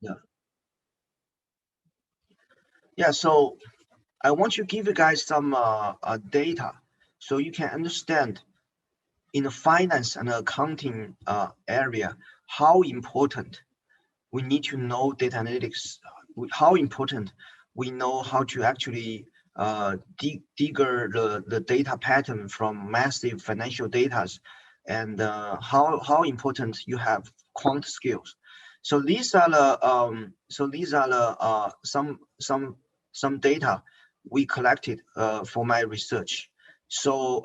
Yeah. Yeah. So I want to give you guys some data so you can understand in the finance and accounting area how important we need to know data analytics, how important we know how to actually digger the data pattern from massive financial data, and how important you have quant skills. So these are the some data we collected for my research. So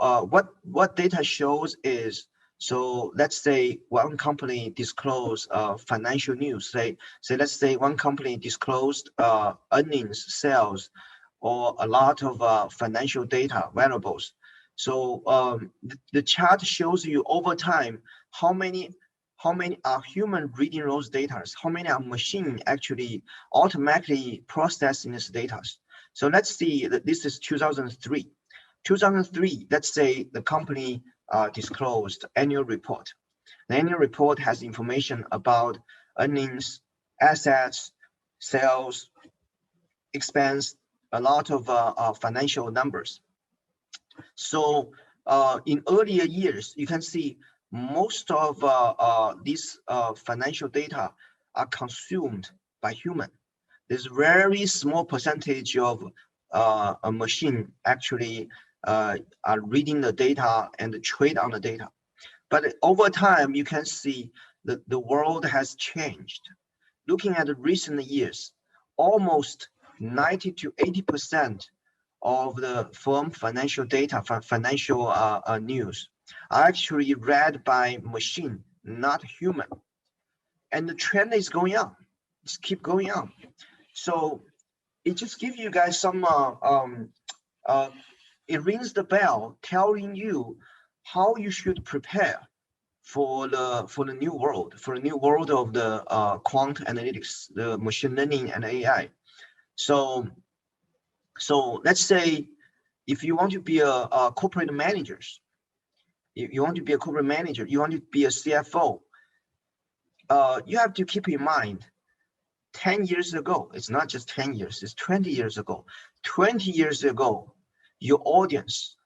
what data shows is, so let's say one company disclose financial news. Let's say one company disclosed earnings, sales, or a lot of financial data variables. So the chart shows you over time how many are human reading those data, how many are machine actually automatically processing this data. So let's see that this is 2003. 2003, let's say the company disclosed annual report. The annual report has information about earnings, assets, sales, expense, a lot of financial numbers. So in earlier years, you can see most of these financial data are consumed by human. There's very small percentage of a machine actually are reading the data and trade on the data. But over time, you can see that the world has changed. Looking at the recent years, almost 90 to 80% of the firm financial data, financial news, are actually read by machine, not human. And the trend is going on. It's keep going on. So it just gives you guys some uh, it rings the bell telling you how you should prepare for the new world, for the new world of the quant analytics, the machine learning and AI. So let's say if you want to be a corporate manager, you want to be a corporate manager, you want to be a CFO, you have to keep in mind 10 years ago, it's not just 10 years, it's 20 years ago. 20 years ago, your audience,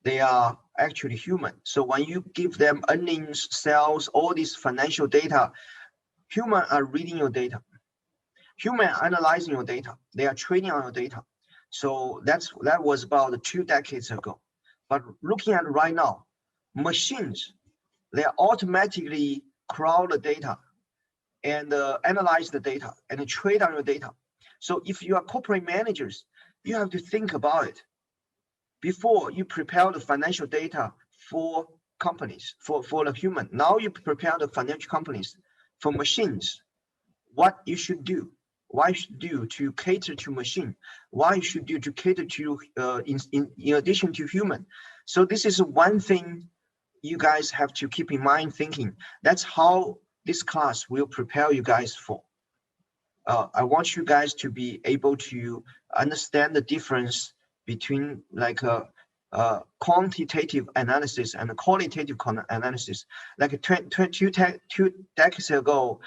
they are actually human. So when you give them earnings, sales, all these financial data, human are reading your data. Human are analyzing your data. They are training on your data. So that was about 2 decades ago. But looking at right now, machines, they automatically crawl the data and analyze the data and trade on your data. So if you are corporate managers, you have to think about it before you prepare the financial data for companies, for the human. Now you prepare the financial companies for machines, what you should do, why you should do to cater to machine, why you should do to cater to in addition to human. So this is one thing you guys have to keep in mind thinking. That's how this class will prepare you guys for. I want you guys to be able to understand the difference between like a quantitative analysis and a qualitative analysis. Like two decades ago,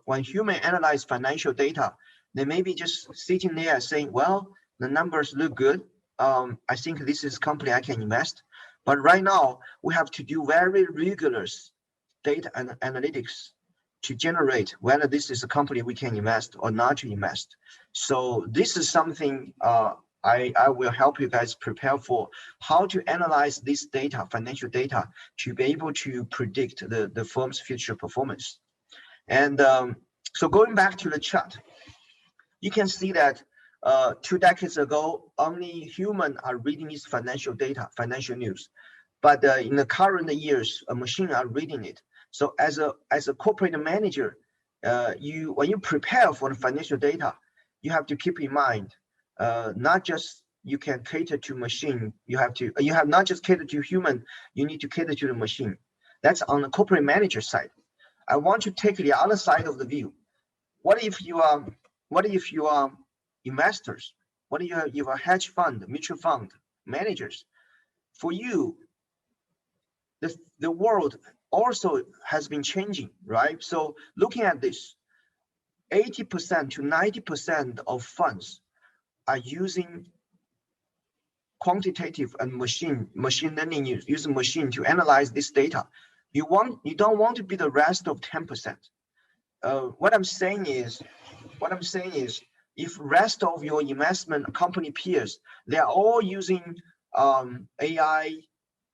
when human analyze financial data, they may be just sitting there saying, well, the numbers look good. I think this is a company I can invest. But right now, we have to do very rigorous data and analytics to generate whether this is a company we can invest or not to invest. So this is something I will help you guys prepare for, how to analyze this data, financial data, to be able to predict the firm's future performance. And so going back to the chart, you can see that 2 decades ago, only humans are reading this financial data, financial news. But in the current years, a machine are reading it. So as a corporate manager, when you prepare for the financial data, you have to keep in mind, not just you can cater to machine, you have not just cater to human, you need to cater to the machine. That's on the corporate manager side. I want to take the other side of the view. What if you are investors? What if you are hedge fund, mutual fund managers? For you, the world also has been changing, right? So looking at this, 80% to 90% of funds are using quantitative and machine learning, using machine to analyze this data. You don't want to be the rest of 10%. What I'm saying is, if rest of your investment company peers, they are all using AI,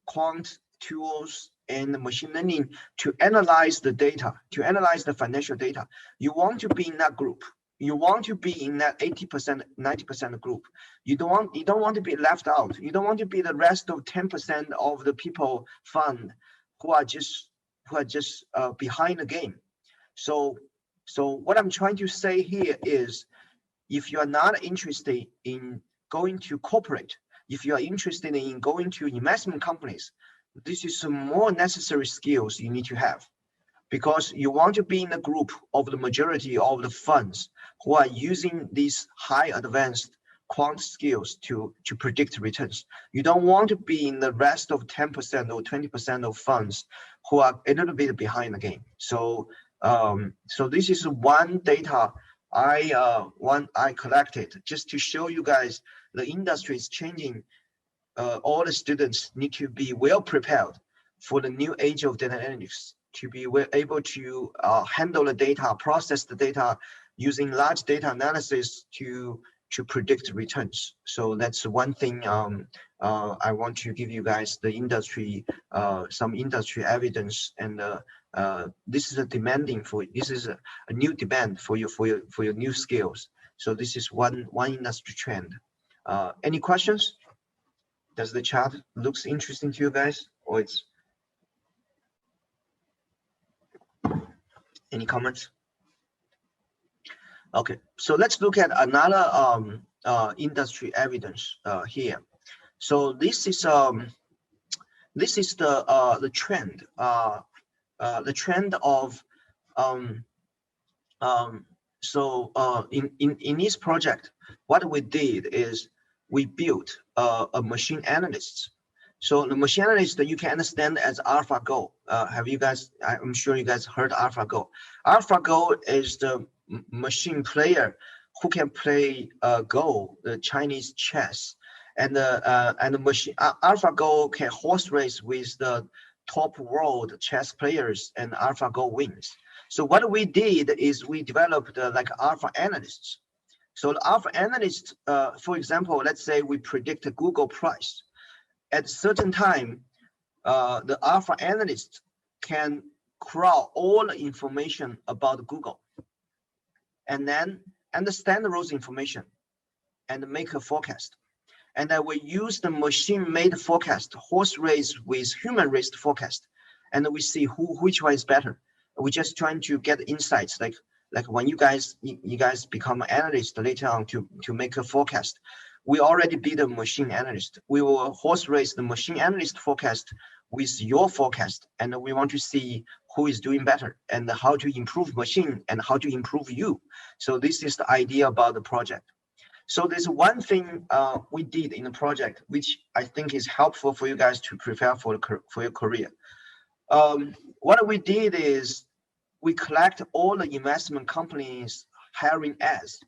quant tools, and machine learning to analyze the data, to analyze the financial data, you want to be in that group. You want to be in that 80%, 90% group. You don't want to be left out. You don't want to be the rest of 10% of the people fund who are just behind the game. So what I'm trying to say here is, if you are not interested in going to corporate, if you are interested in going to investment companies, this is some more necessary skills you need to have, because you want to be in the group of the majority of the funds who are using these high advanced quant skills to predict returns. You don't want to be in the rest of 10% or 20% of funds who are a little bit behind the game. So this is one data I collected just to show you guys the industry is changing. All the students need to be well prepared for the new age of data analytics, to be able to handle the data, process the data, using large data analysis to predict returns. So that's one thing I want to give you guys the industry, some industry evidence, and this is a new demand for your new skills. So this is one industry trend. Any questions? Does the chart looks interesting to you guys, or it's any comments? Okay, so let's look at another industry evidence here. So this is the trend, the trend of in this project, what we did is we built a machine analyst. So the machine analyst that you can understand as AlphaGo. Have you guys? I'm sure you guys heard AlphaGo. AlphaGo is the machine player who can play Go, the Chinese chess, and the machine AlphaGo can horse race with the top world chess players, and AlphaGo wins. So what we did is we developed like Alpha analysts. So the Alpha analyst, for example, let's say we predict the Google price. At a certain time, the Alpha analyst can crawl all the information about Google and then understand those information and make a forecast. And then we use the machine-made forecast, horse race with human-raised forecast, and we see which one is better. We're just trying to get insights, like when you guys become an analyst later on to make a forecast. We already be the machine analyst. We will horse race the machine analyst forecast with your forecast, and we want to see who is doing better and how to improve machine and how to improve you. So this is the idea about the project. So there's one thing we did in the project, which I think is helpful for you guys to prepare for your career. What we did is we collect all the investment companies hiring ads.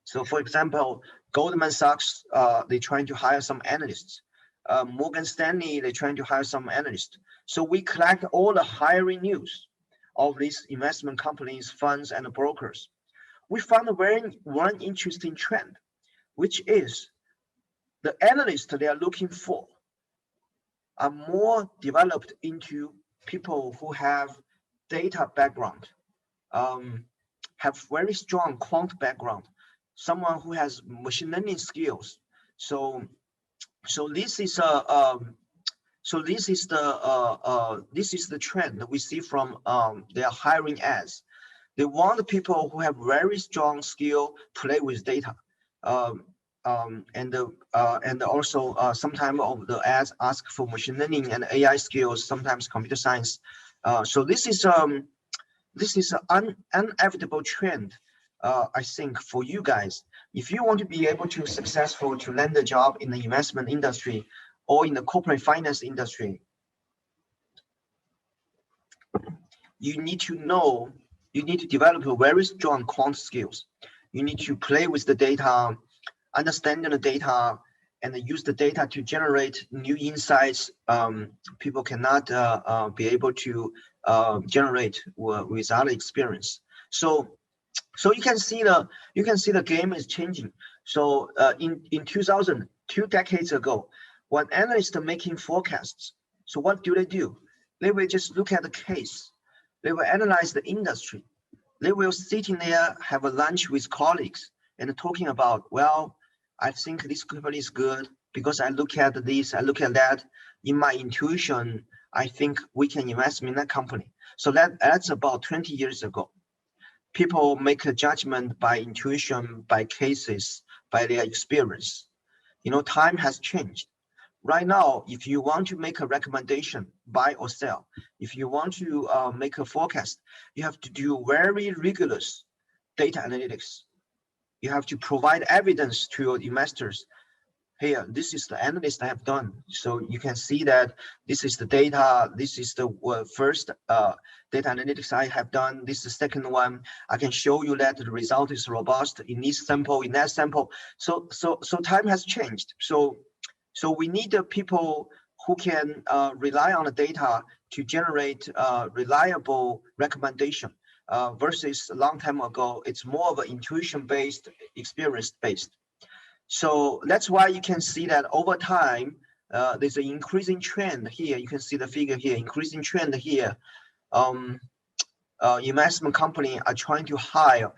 So for example, Goldman Sachs, they're trying to hire some analysts. Morgan Stanley, they're trying to hire some analysts. So we collect all the hiring news of these investment companies, funds, and brokers. We found one interesting trend, which is the analysts they are looking for are more developed into people who have data background, have very strong quant background, someone who has machine learning skills. So this is the trend that we see from their hiring ads. They want people who have very strong skill, play with data. And also sometimes of the ads ask for machine learning and AI skills, sometimes computer science. So this is an inevitable trend, I think, for you guys. If you want to be able to successful to land a job in the investment industry or in the corporate finance industry, you need to know You need to develop a very strong quant skills. You need to play with the data, understanding the data, and use the data to generate new insights. People cannot be able to generate without experience. So you can see the game is changing. So in 2000, 2 decades ago, when analysts are making forecasts, so what do? They will just look at the case. They will analyze the industry. They will sit in there, have a lunch with colleagues and talking about, well, I think this company is good because I look at this, I look at that. In my intuition, I think we can invest in that company. So that's about 20 years ago. People make a judgment by intuition, by cases, by their experience. Time has changed. Right now, if you want to make a recommendation, buy or sell, if you want to make a forecast, you have to do very rigorous data analytics. You have to provide evidence to your investors. Here, this is the analyst I have done. So you can see that this is the data. This is the first data analytics I have done. This is the second one. I can show you that the result is robust in this sample, in that sample. So time has changed. So we need the people who can rely on the data to generate reliable recommendation versus a long time ago, it's more of an intuition-based, experience-based. So that's why you can see that over time, there's an increasing trend here. You can see the figure here, increasing trend here. Investment company are trying to hire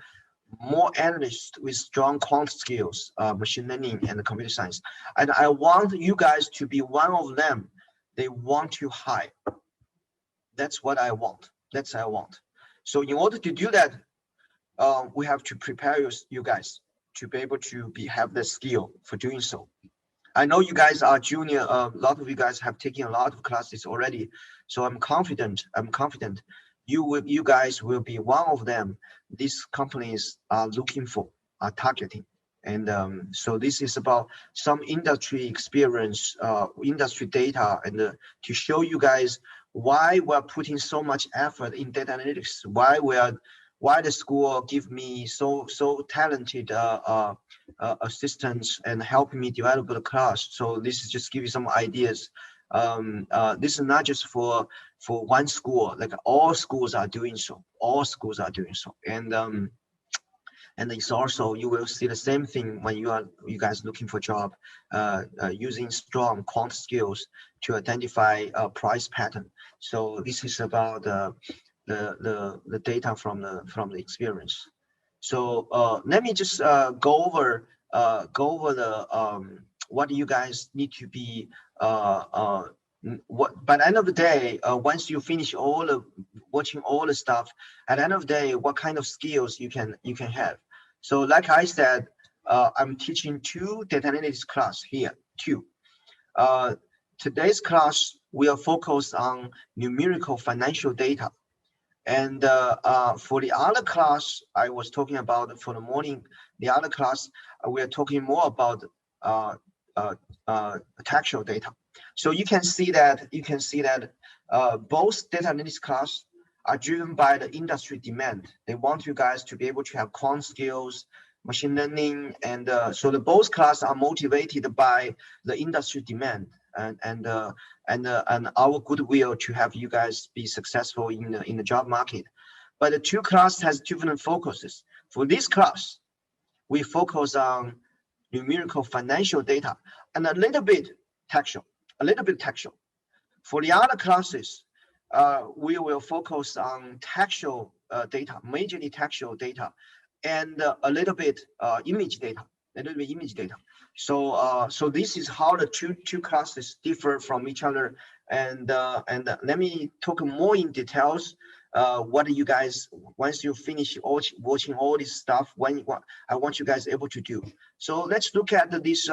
more analysts with strong quant skills, machine learning and computer science. And I want you guys to be one of them. They want to hire. That's what I want. That's what I want. So in order to do that, we have to prepare you guys to be able to have the skill for doing so. I know you guys are junior. A lot of you guys have taken a lot of classes already. So I'm confident you guys will be one of them. These companies are looking for, are targeting. And so this is about some industry experience, industry data, and to show you guys why we're putting so much effort in data analytics, why the school give me so talented assistants and helping me develop the class. So this is just give you some ideas. This is not just for one school, like all schools are doing so. All schools are doing so. And it's also, you will see the same thing when you guys looking for job, using strong quant skills to identify a price pattern. So this is about the data from the experience. So let me just go over the what you guys need to be what by the end of the day, once you finish watching all the stuff, at the end of the day, what kind of skills you can have. So like I said, I'm teaching 2 data analytics class here, 2. Today's class will focus on numerical financial data. And for the other class I was talking about for the morning, the other class, we are talking more about textual data. So you can see that both data analytics class are driven by the industry demand. They want you guys to be able to have quant skills, machine learning, and so the both classes are motivated by the industry demand and our goodwill to have you guys be successful in the job market. But the 2 classes has different focuses. For this class, we focus on numerical financial data and a little bit textual, For the other classes, we will focus on textual data, majorly textual data, and a little bit image data. So this is how the two classes differ from each other. And let me talk more in details. What you guys, once you finish watching all this stuff, I want you guys able to do. So let's look at this